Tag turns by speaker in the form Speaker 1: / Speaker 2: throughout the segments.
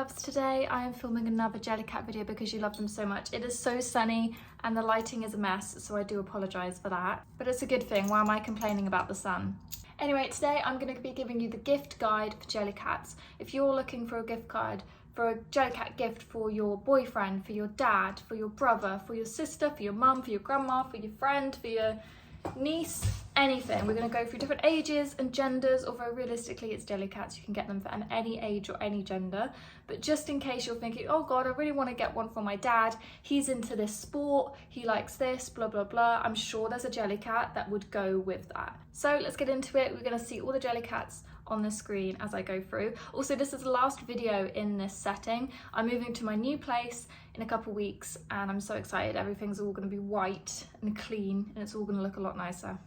Speaker 1: loves, today I am filming another Jellycat video because you love them so much. It is so sunny and the lighting is a mess, so I do apologise for that. But it's a good thing, why am I complaining about the sun? Anyway, today I'm going to be giving you the gift guide for Jellycats. If you're looking for a gift guide for a Jellycat gift for your boyfriend, for your dad, for your brother, for your sister, for your mum, for your grandma, for your friend, for your niece, anything. We're going to go through different ages and genders, although realistically it's Jellycats, you can get them for any age or any gender. But just in case you're thinking, oh god, I really want to get one for my dad, he's into this sport, he likes this, blah blah blah, I'm sure there's a Jellycat that would go with that. So let's get into it. We're going to see all the Jellycats on the screen as I go through. Also, this is the last video in this setting. I'm moving to my new place in a couple weeks and I'm so excited. Everything's all going to be white and clean and it's all going to look a lot nicer.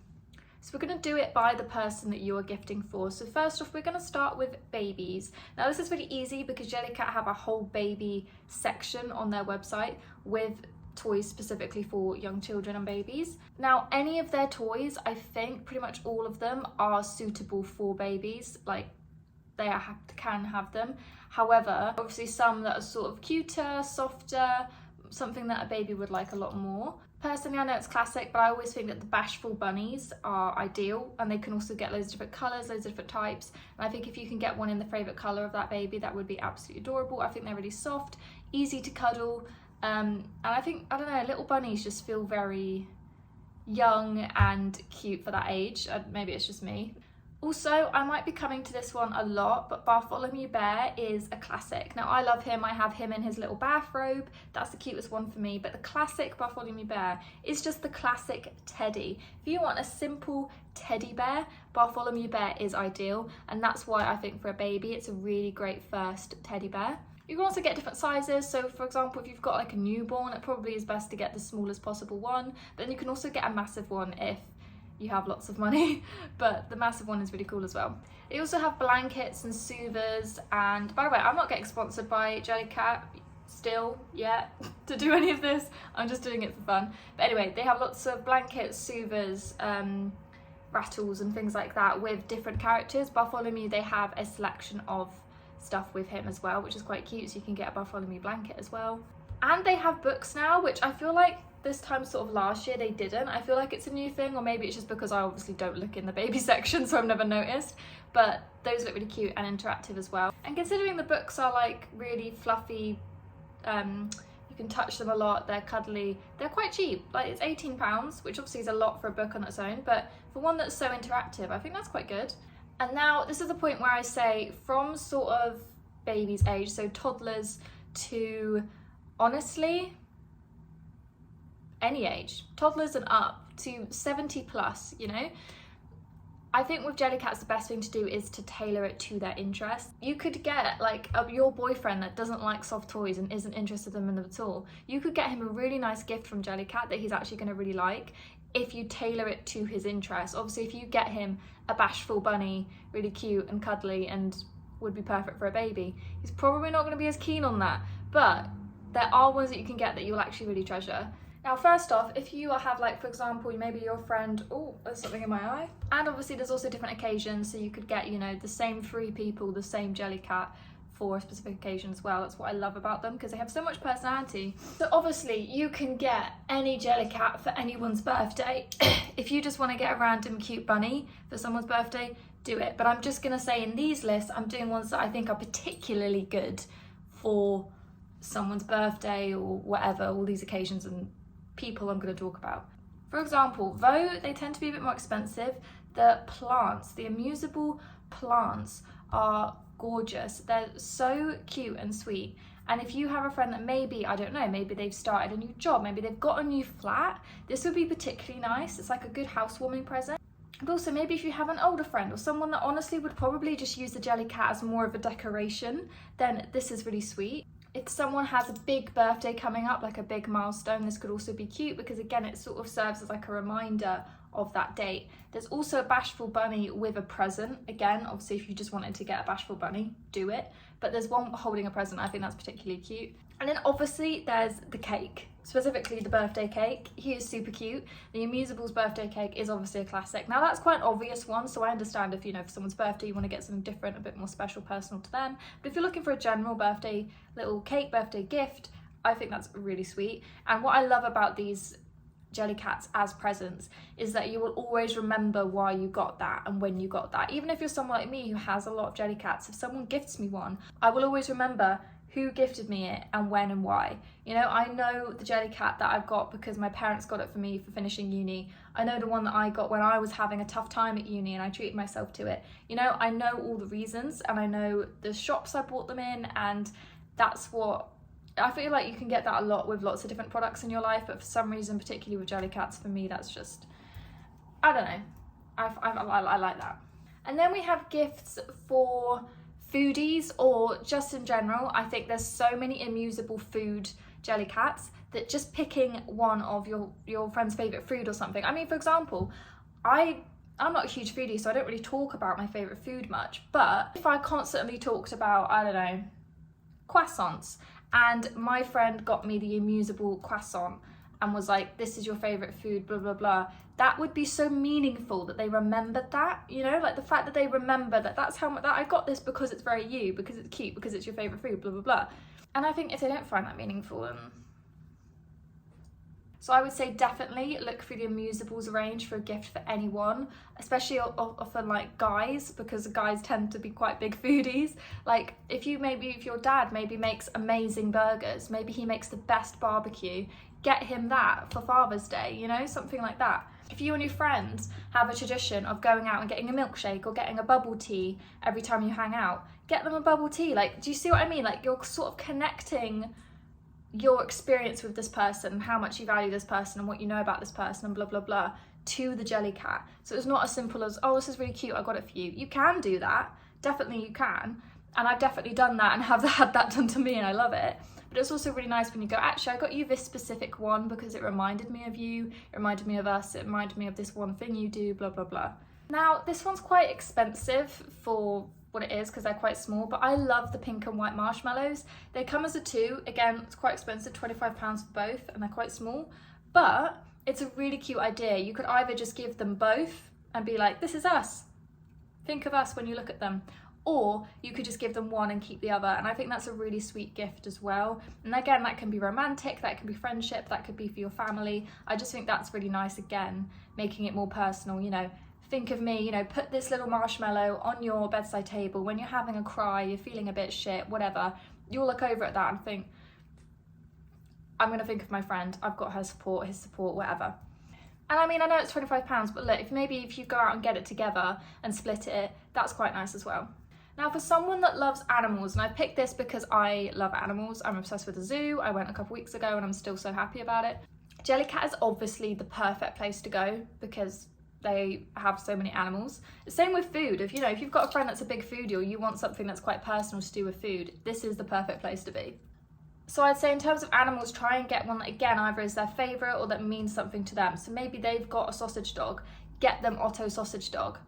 Speaker 1: So we're going to do it by the person that you are gifting for. So first off, we're going to start with babies. Now this is really easy because Jellycat have a whole baby section on their website with toys specifically for young children and babies. Now any of their toys, I think pretty much all of them are suitable for babies, like they can have them. However, obviously some that are sort of cuter, softer, something that a baby would like a lot more. Personally, I know it's classic, but I always think that the bashful bunnies are ideal, and they can also get loads of different colours, loads of different types. And I think if you can get one in the favourite colour of that baby, that would be absolutely adorable. I think they're really soft, easy to cuddle, and I think, I don't know, little bunnies just feel very young and cute for that age. Maybe it's just me. Also, I might be coming to this one a lot, but Bartholomew Bear is a classic. Now I love him, I have him in his little bathrobe, that's the cutest one for me, but the classic Bartholomew Bear is just the classic teddy. If you want a simple teddy bear, Bartholomew Bear is ideal, and that's why I think for a baby it's a really great first teddy bear. You can also get different sizes, so for example if you've got like a newborn, it probably is best to get the smallest possible one, but then you can also get a massive one if you have lots of money, but the massive one is really cool as well. They also have blankets and soothers, and by the way, I'm not getting sponsored by Jellycat still yet to do any of this, I'm just doing it for fun. But anyway, they have lots of blankets, soothers, rattles and things like that with different characters. Bartholomew, they have a selection of stuff with him as well, which is quite cute, so you can get a Bartholomew blanket as well. And they have books now, which I feel like this time sort of last year they didn't. I feel like it's a new thing, or maybe it's just because I obviously don't look in the baby section, so I've never noticed, but those look really cute and interactive as well. And considering the books are like really fluffy, you can touch them a lot, they're cuddly, they're quite cheap, like it's £18, which obviously is a lot for a book on its own, but for one that's so interactive, I think that's quite good. And now this is the point where I say from sort of baby's age, so toddlers to honestly any age, toddlers and up to 70 plus, you know. I think with Jellycats the best thing to do is to tailor it to their interests. You could get like your boyfriend that doesn't like soft toys and isn't interested in them at all. You could get him a really nice gift from Jellycat that he's actually going to really like if you tailor it to his interests. Obviously if you get him a bashful bunny, really cute and cuddly and would be perfect for a baby, he's probably not going to be as keen on that, but there are ones that you can get that you'll actually really treasure. Now first off, if you have like, for example, maybe your friend, oh, there's something in my eye. And obviously there's also different occasions, so you could get, you know, the same 3 people, the same Jellycat for a specific occasion as well. That's what I love about them, because they have so much personality. So obviously you can get any Jellycat for anyone's birthday. If you just want to get a random cute bunny for someone's birthday, do it. But I'm just going to say in these lists, I'm doing ones that I think are particularly good for someone's birthday or whatever, all these occasions and people I'm going to talk about. For example, though they tend to be a bit more expensive, the plants, the amuseable plants are gorgeous. They're so cute and sweet. And if you have a friend that maybe, I don't know, maybe they've started a new job, maybe they've got a new flat, this would be particularly nice. It's like a good housewarming present. And also maybe if you have an older friend or someone that honestly would probably just use the Jellycat as more of a decoration, then this is really sweet. If someone has a big birthday coming up, like a big milestone, this could also be cute because again, it sort of serves as like a reminder of that date. There's also a bashful bunny with a present. Again, obviously if you just wanted to get a bashful bunny, do it. But there's one holding a present. I think that's particularly cute. And then obviously there's the cake, specifically the birthday cake. He is super cute. The Amuseables birthday cake is obviously a classic. Now that's quite an obvious one, so I understand if, you know, for someone's birthday you want to get something different, a bit more special, personal to them. But if you're looking for a general birthday little cake, birthday gift, I think that's really sweet. And what I love about these Jellycats as presents is that you will always remember why you got that and when you got that. Even if you're someone like me who has a lot of Jellycats, if someone gifts me one, I will always remember who gifted me it and when and why. You know, I know the Jellycat that I've got because my parents got it for me for finishing uni. I know the one that I got when I was having a tough time at uni and I treated myself to it. You know, I know all the reasons and I know the shops I bought them in, and that's what I feel like you can get that a lot with lots of different products in your life, but for some reason, particularly with Jellycats, for me, that's just, I don't know, I like that. And then we have gifts for foodies or just in general. I think there's so many amuseable food Jellycats that just picking one of your friend's favourite food or something. I mean, for example, I'm not a huge foodie, so I don't really talk about my favourite food much, but if I constantly talked about, I don't know, croissants, and my friend got me the amuseable croissant and was like, this is your favourite food, blah, blah, blah. That would be so meaningful that they remembered that, you know? Like the fact that they remember that that's how much, that I got this because it's very you, because it's cute, because it's your favourite food, blah, blah, blah. And I think if they don't find that meaningful, then... So I would say definitely look through the Amuseables range for a gift for anyone, especially often like guys, because guys tend to be quite big foodies. Like if your dad maybe makes amazing burgers, maybe he makes the best barbecue, get him that for Father's Day, you know, something like that. If you and your friends have a tradition of going out and getting a milkshake or getting a bubble tea every time you hang out, get them a bubble tea. Like, do you see what I mean? Like you're sort of connecting your experience with this person, how much you value this person and what you know about this person and blah, blah, blah, to the Jellycat. So it's not as simple as, oh, this is really cute, I got it for you. You can do that, definitely you can. And I've definitely done that and have had that done to me and I love it. But it's also really nice when you go, actually, I got you this specific one because it reminded me of you, it reminded me of us, it reminded me of this one thing you do, blah, blah, blah. Now, this one's quite expensive for what it is because they're quite small, but I love the pink and white marshmallows. They come as a 2, again, it's quite expensive, £25 for both, and they're quite small, but it's a really cute idea. You could either just give them both and be like, this is us, think of us when you look at them, or you could just give them one and keep the other, and I think that's a really sweet gift as well. And again, that can be romantic, that can be friendship, that could be for your family. I just think that's really nice, again, making it more personal, you know. Think of me, you know, put this little marshmallow on your bedside table when you're having a cry, you're feeling a bit shit, whatever. You'll look over at that and think, I'm going to think of my friend, I've got her support, his support, whatever. And I mean, I know it's £25, but look, if you go out and get it together and split it, that's quite nice as well. Now for someone that loves animals, and I picked this because I love animals, I'm obsessed with the zoo, I went a couple weeks ago and I'm still so happy about it. Jellycat is obviously the perfect place to go because they have so many animals. Same with food. If you've got a friend that's a big foodie or you want something that's quite personal to do with food, this is the perfect place to be. So I'd say in terms of animals, try and get one that, again, either is their favourite or that means something to them. So maybe they've got a sausage dog, get them Otto sausage dog.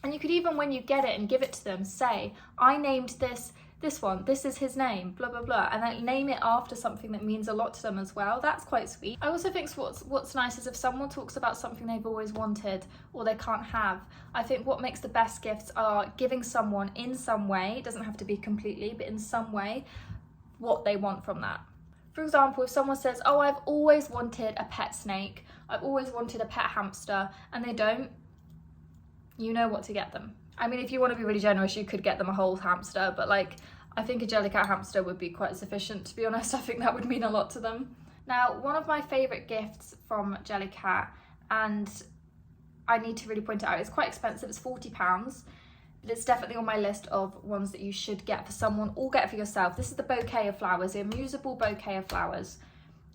Speaker 1: And you could even, when you get it and give it to them, say, I named this one, this is his name, blah, blah, blah, and then name it after something that means a lot to them as well. That's quite sweet. I also think what's nice is if someone talks about something they've always wanted or they can't have, I think what makes the best gifts are giving someone in some way, it doesn't have to be completely, but in some way, what they want from that. For example, if someone says, oh, I've always wanted a pet snake, I've always wanted a pet hamster, and they don't, you know what to get them. I mean, if you want to be really generous, you could get them a whole hamster, but like, I think a Jellycat hamster would be quite sufficient, to be honest. I think that would mean a lot to them. Now, one of my favourite gifts from Jellycat, and I need to really point it out, it's quite expensive, it's £40, but it's definitely on my list of ones that you should get for someone or get for yourself. This is the bouquet of flowers, the Amuseable bouquet of flowers.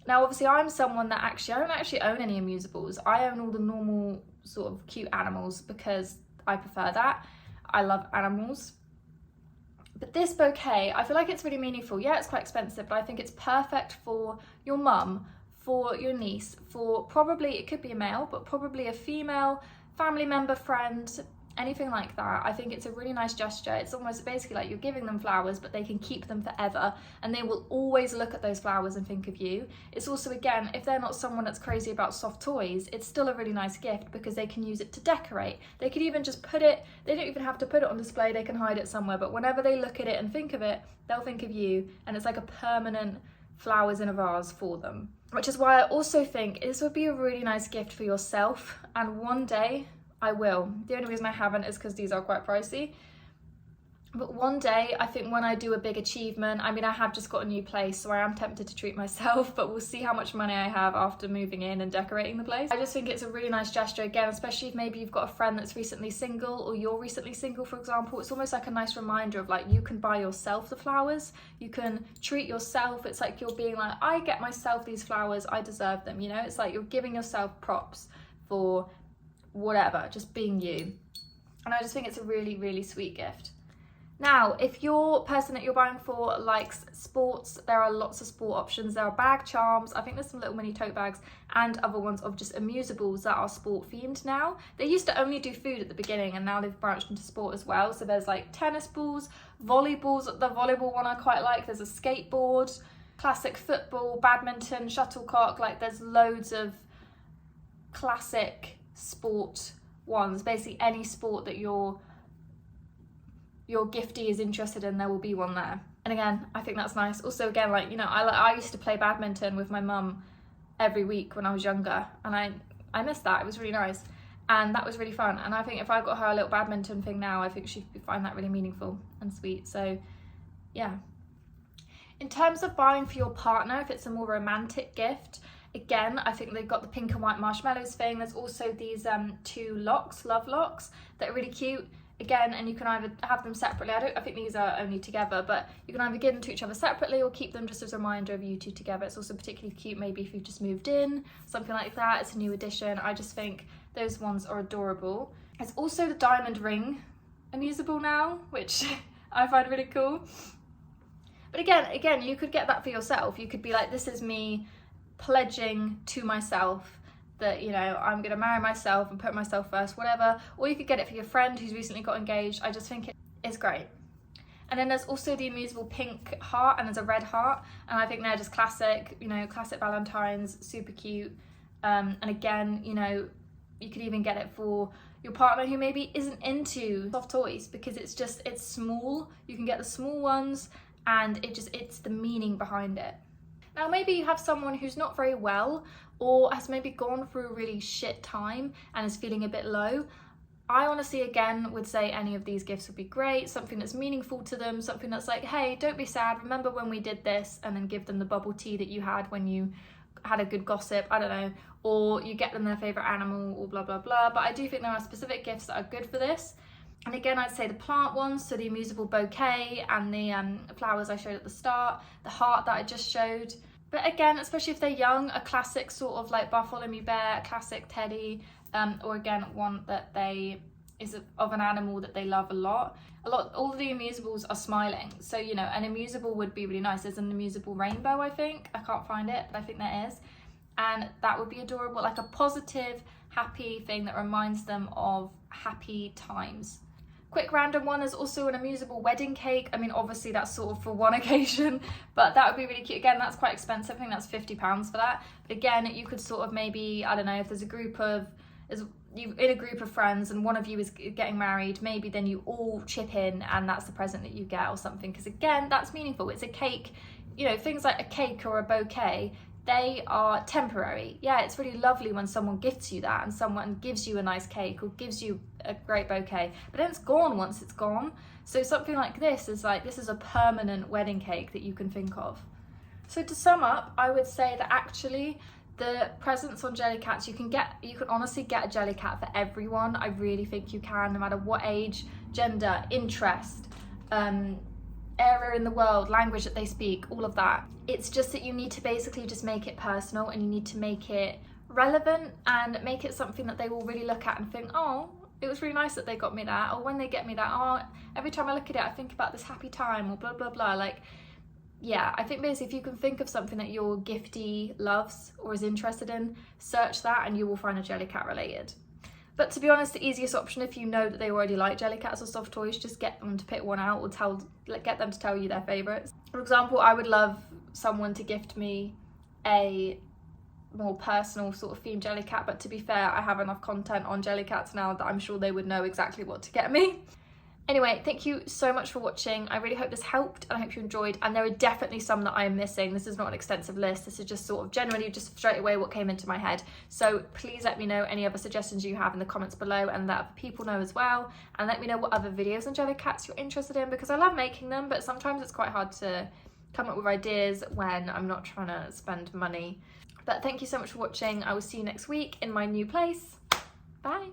Speaker 1: Now, obviously, I'm someone that I don't actually own any Amuseables. I own all the normal sort of cute animals because I prefer that. I love animals. But this bouquet, I feel like it's really meaningful. Yeah, it's quite expensive, but I think it's perfect for your mum for your niece, for probably, it could be a male, but probably a female family member, friend, anything like that. I think it's a really nice gesture. It's almost basically like you're giving them flowers, but they can keep them forever, and they will always look at those flowers and think of you. It's also, again, if they're not someone that's crazy about soft toys, it's still a really nice gift because they can use it to decorate. They could even just put it, they don't even have to put it on display, they can hide it somewhere, but whenever they look at it and think of it, they'll think of you, and it's like a permanent flowers in a vase for them. Which is why I also think this would be a really nice gift for yourself, and one day I will. The only reason I haven't is because these are quite pricey. But one day, I think when I do a big achievement, I mean, I have just got a new place, so I am tempted to treat myself, but we'll see how much money I have after moving in and decorating the place. I just think it's a really nice gesture, again, especially if maybe you've got a friend that's recently single, or you're recently single, for example. It's almost like a nice reminder of like, you can buy yourself the flowers, you can treat yourself. It's like you're being like, I get myself these flowers, I deserve them, you know? It's like you're giving yourself props for whatever, just being you. And I just think it's a really, really sweet gift. Now, if your person that you're buying for likes sports, there are lots of sport options. There are bag charms, I think there's some little mini tote bags, and other ones of just amuseables that are sport themed now. They used to only do food at the beginning, and now they've branched into sport as well. So there's like tennis balls, volleyballs, the volleyball one I quite like, there's a skateboard, classic football, badminton, shuttlecock, like there's loads of classic sport ones. Basically any sport that your giftee is interested in, there will be one there. And again, I think that's nice. Also, again, like, you know, I used to play badminton with my mum every week when I was younger, and I missed that. It was really nice, and that was really fun. And I think if I got her a little badminton thing now, I think she'd find that really meaningful and sweet. So yeah. In terms of buying for your partner, if it's a more romantic gift, again, I think they've got the pink and white marshmallows thing. There's also these two locks, love locks, that are really cute. Again, and you can either have them separately. I think these are only together, but you can either give them to each other separately or keep them just as a reminder of you two together. It's also particularly cute maybe if you've just moved in, something like that. It's a new addition. I just think those ones are adorable. There's also the diamond ring amuseable now, which I find really cool. But again, you could get that for yourself. You could be like, this is me pledging to myself that, you know, I'm going to marry myself and put myself first, whatever. Or you could get it for your friend who's recently got engaged. I just think it's great. And then there's also the amuseable pink heart, and there's a red heart, and I think they're just classic, you know, classic Valentine's, super cute. And again, you know, you could even get it for your partner who maybe isn't into soft toys, because it's small. You can get the small ones, and it's the meaning behind it. Now, maybe you have someone who's not very well, or has maybe gone through a really shit time and is feeling a bit low. I honestly, again, would say any of these gifts would be great. Something that's meaningful to them, something that's like, hey, don't be sad, remember when we did this, and then give them the bubble tea that you had when you had a good gossip, I don't know, or you get them their favourite animal, or blah, blah, blah. But I do think there are specific gifts that are good for this. And again, I'd say the plant ones, so the amuseable bouquet and the flowers I showed at the start, the heart that I just showed. But again, especially if they're young, a classic sort of like Bartholomew bear, a classic teddy, or again, one that is of an animal that they love a lot. All of the amuseables are smiling. So, you know, an amuseable would be really nice. There's an amuseable rainbow, I think. I can't find it, but I think there is. And that would be adorable, like a positive, happy thing that reminds them of happy times. Quick random one is also an amuseable wedding cake. I mean, obviously that's sort of for one occasion, but that would be really cute. Again, that's quite expensive. I think that's £50 for that. But again, you could sort of maybe, I don't know, if there's you in a group of friends and one of you is getting married, maybe then you all chip in and that's the present that you get or something. Because again, that's meaningful. It's a cake, you know, things like a cake or a bouquet, they are temporary. Yeah, it's really lovely when someone gifts you that and someone gives you a nice cake or gives you a great bouquet, but then it's gone once it's gone. So something like this is a permanent wedding cake that you can think of. So to sum up, I would say that actually the presents on Jellycats, you can honestly get a Jellycat for everyone. I really think you can, no matter what age, gender, interest, area in the world, language that they speak, all of that. It's just that you need to basically just make it personal, and you need to make it relevant and make it something that they will really look at and think, oh, it was really nice that they got me that, or when they get me that, oh, every time I look at it I think about this happy time, or blah blah blah. Like, yeah, I think basically if you can think of something that your giftie loves or is interested in, search that and you will find a Jellycat related. But to be honest, the easiest option, if you know that they already like Jellycats or soft toys, just get them to pick one out or get them to tell you their favourites. For example, I would love someone to gift me a more personal sort of themed Jellycat, but to be fair, I have enough content on Jellycats now that I'm sure they would know exactly what to get me. Anyway, thank you so much for watching. I really hope this helped and I hope you enjoyed. And there are definitely some that I am missing. This is not an extensive list. This is just sort of generally just straight away what came into my head. So please let me know any other suggestions you have in the comments below and let other people know as well. And let me know what other videos on Jellycats you're interested in, because I love making them, but sometimes it's quite hard to come up with ideas when I'm not trying to spend money. But thank you so much for watching. I will see you next week in my new place. Bye.